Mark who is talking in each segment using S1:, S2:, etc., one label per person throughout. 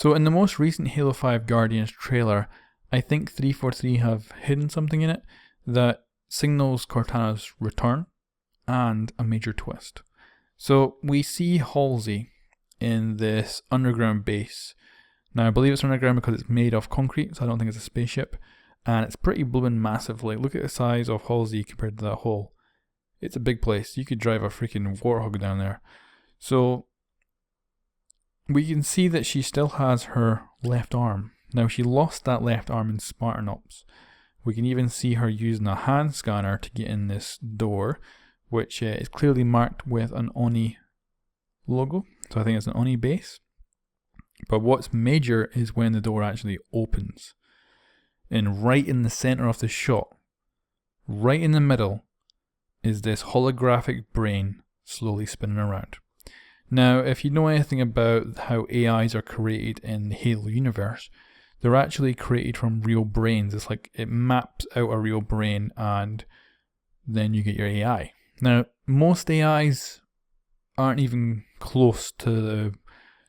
S1: So in the most recent Halo 5 Guardians trailer, I think 343 have hidden something in it that signals Cortana's return and a major twist. So we see Halsey in this underground base. Now I believe it's underground because it's made of concrete, so I don't think it's a spaceship. And it's pretty blooming massive. Like, look at the size of Halsey compared to that hole. It's a big place. You could drive a freaking warthog down there. So we can see that she still has her left arm. Now she lost that left arm in Spartan Ops. We can even see her using a hand scanner to get in this door, which is clearly marked with an Oni logo. So I think it's an Oni base. But what's major is when the door actually opens. And right in the center of the shot, right in the middle, is this holographic brain slowly spinning around. Now, if you know anything about how AIs are created in the Halo universe, they're actually created from real brains. It's like it maps out a real brain and then you get your AI. Now, most AIs aren't even close to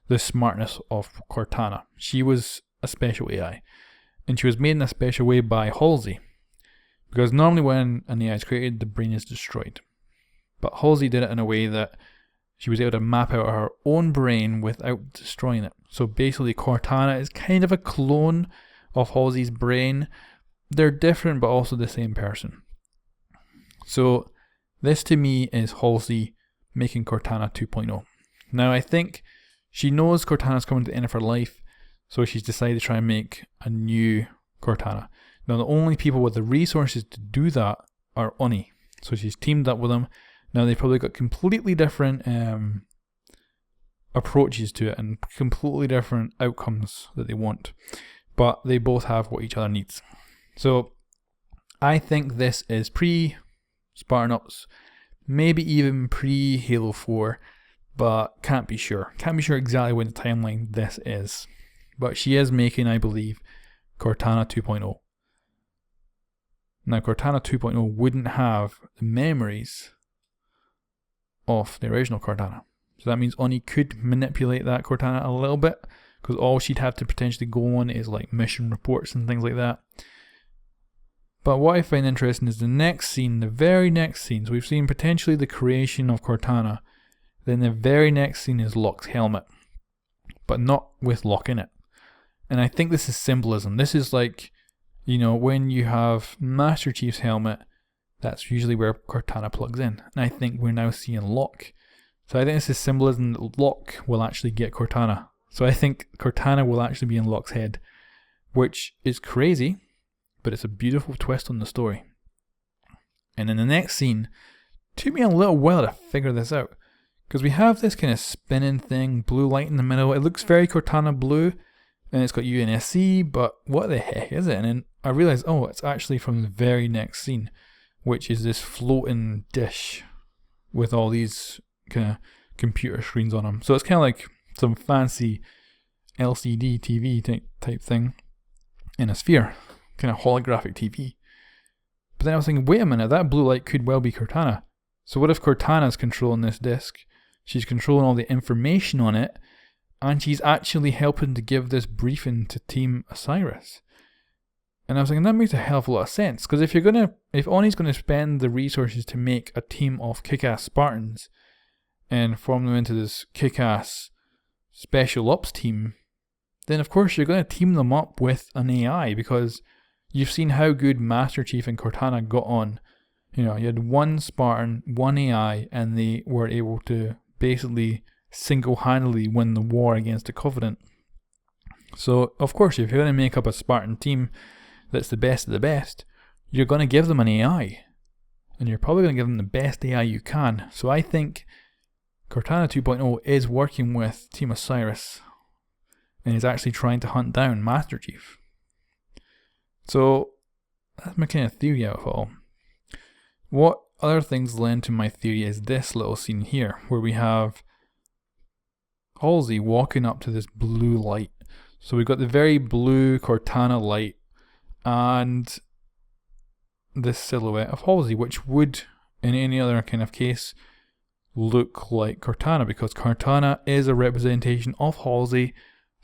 S1: the smartness of Cortana. She was a special AI. And she was made in a special way by Halsey. Because normally when an AI is created, the brain is destroyed. But Halsey did it in a way that she was able to map out her own brain without destroying it. So basically Cortana is kind of a clone of Halsey's brain. They're different but also the same person. So this to me is Halsey making Cortana 2.0. Now I think she knows Cortana's coming to the end of her life, so she's decided to try and make a new Cortana. Now the only people with the resources to do that are Oni. So she's teamed up with them. Now they've probably got completely different approaches to it and completely different outcomes that they want. But they both have what each other needs. So I think this is pre-Spartan Ops, maybe even pre-Halo 4, but can't be sure. Can't be sure exactly when the timeline this is. But she is making, I believe, Cortana 2.0. Now Cortana 2.0 wouldn't have the memories of the original Cortana. So that means Oni could manipulate that Cortana a little bit, because all she'd have to potentially go on is like mission reports and things like that. But what I find interesting is the next scene, the very next scene. So we've seen potentially the creation of Cortana. Then the very next scene is Locke's helmet, but not with Locke in it. And I think this is symbolism. This is like, you know, when you have Master Chief's helmet, that's usually where Cortana plugs in. And I think we're now seeing Locke. So I think this is symbolism that Locke will actually get Cortana. So I think Cortana will actually be in Locke's head, which is crazy, but it's a beautiful twist on the story. And in the next scene, it took me a little while to figure this out, because we have this kind of spinning thing, blue light in the middle. It looks very Cortana blue, and it's got UNSC, but what the heck is it? And then I realized, oh, it's actually from the very next scene, which is this floating dish with all these kind of computer screens on them. So it's kind of like some fancy LCD TV type thing in a sphere, kind of holographic TV. But then I was thinking, wait a minute, that blue light could well be Cortana. So what if Cortana's controlling this disc? She's controlling all the information on it, and she's actually helping to give this briefing to Team Osiris. And I was thinking, that makes a hell of a lot of sense, because if Oni's gonna spend the resources to make a team of kick-ass Spartans and form them into this kick-ass special ops team, then of course you're gonna team them up with an AI, because you've seen how good Master Chief and Cortana got on. You know, you had one Spartan, one AI, and they were able to basically single-handedly win the war against the Covenant. So, of course, if you're going to make up a Spartan team that's the best of the best, you're going to give them an AI. And you're probably going to give them the best AI you can. So I think Cortana 2.0 is working with Team Osiris and is actually trying to hunt down Master Chief. So, that's my kind of theory out of it all. What other things lend to my theory is this little scene here, where we have Halsey walking up to this blue light. So we've got the very blue Cortana light and this silhouette of Halsey, which would, in any other kind of case, look like Cortana, because Cortana is a representation of Halsey.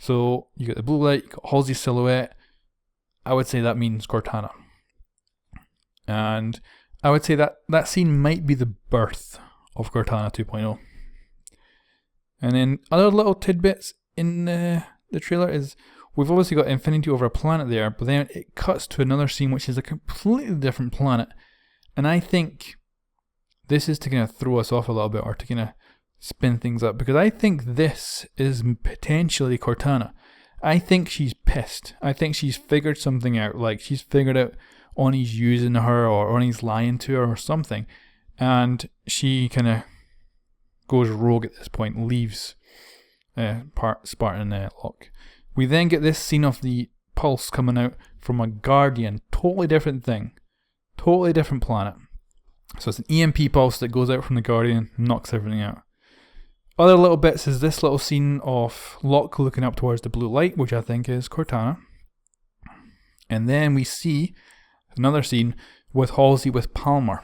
S1: So you got the blue light, you got Halsey's silhouette. I would say that means Cortana. And I would say that scene might be the birth of Cortana 2.0. And then other little tidbits in the trailer is we've obviously got Infinity over a planet there, but then it cuts to another scene which is a completely different planet. And I think this is to kind of throw us off a little bit, or to kind of spin things up, because I think this is potentially Cortana. I think she's pissed. I think she's figured something out. Like, she's figured out Oni's using her, or Oni's lying to her, or something. And she kind of goes rogue at this point, leaves Spartan Locke. We then get this scene of the pulse coming out from a Guardian. Totally different thing. Totally different planet. So it's an EMP pulse that goes out from the Guardian, knocks everything out. Other little bits is this little scene of Locke looking up towards the blue light, which I think is Cortana. And then we see another scene with Halsey with Palmer.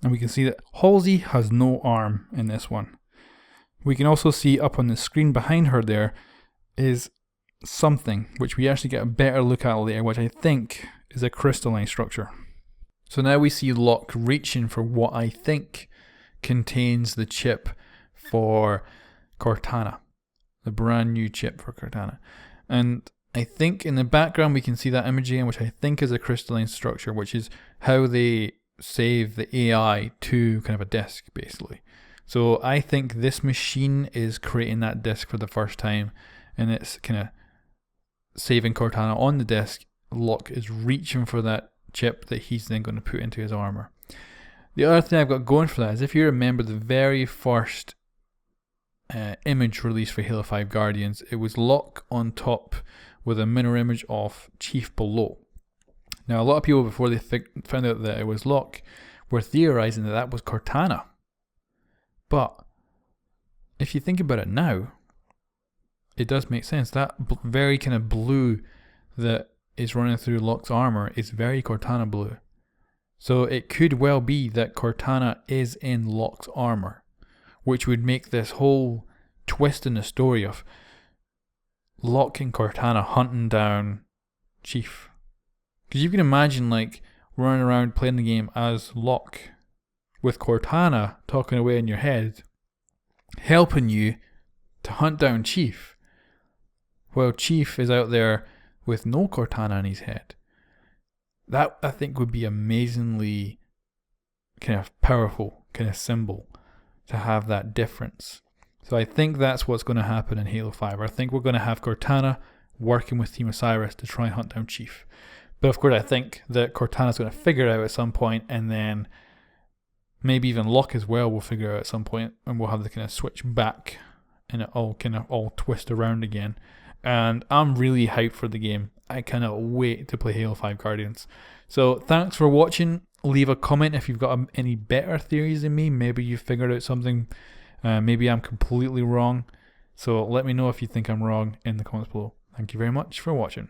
S1: And we can see that Halsey has no arm in this one. We can also see up on the screen behind her there is something, which we actually get a better look at later, which I think is a crystalline structure. So now we see Locke reaching for what I think contains the chip for Cortana. The brand new chip for Cortana. And I think in the background we can see that image again, which I think is a crystalline structure, which is how they save the AI to kind of a disk, basically. So I think this machine is creating that disk for the first time, and it's kind of saving Cortana on the disk. Locke is reaching for that chip that he's then going to put into his armor. The other thing I've got going for that is, if you remember the very first image release for Halo 5 Guardians, it was Locke on top with a mirror image of Chief below. Now, a lot of people, before they found out that it was Locke, were theorizing that that was Cortana. But if you think about it now, it does make sense. That very kind of blue that is running through Locke's armor is very Cortana blue. So it could well be that Cortana is in Locke's armor, which would make this whole twist in the story of Locke and Cortana hunting down Chief. Because you can imagine, like, running around playing the game as Locke with Cortana talking away in your head, helping you to hunt down Chief, while Chief is out there with no Cortana in his head. That, I think, would be amazingly kind of powerful kind of symbol to have that difference. So I think that's what's going to happen in Halo 5. I think we're going to have Cortana working with Team Osiris to try and hunt down Chief. But of course I think that Cortana's going to figure it out at some point, and then maybe even Locke as well will figure it out at some point, and we'll have to kind of switch back and it all kind of all twist around again. And I'm really hyped for the game. I cannot wait to play Halo 5 Guardians. So thanks for watching. Leave a comment if you've got any better theories than me. Maybe you figured out something. Maybe I'm completely wrong. So let me know if you think I'm wrong in the comments below. Thank you very much for watching.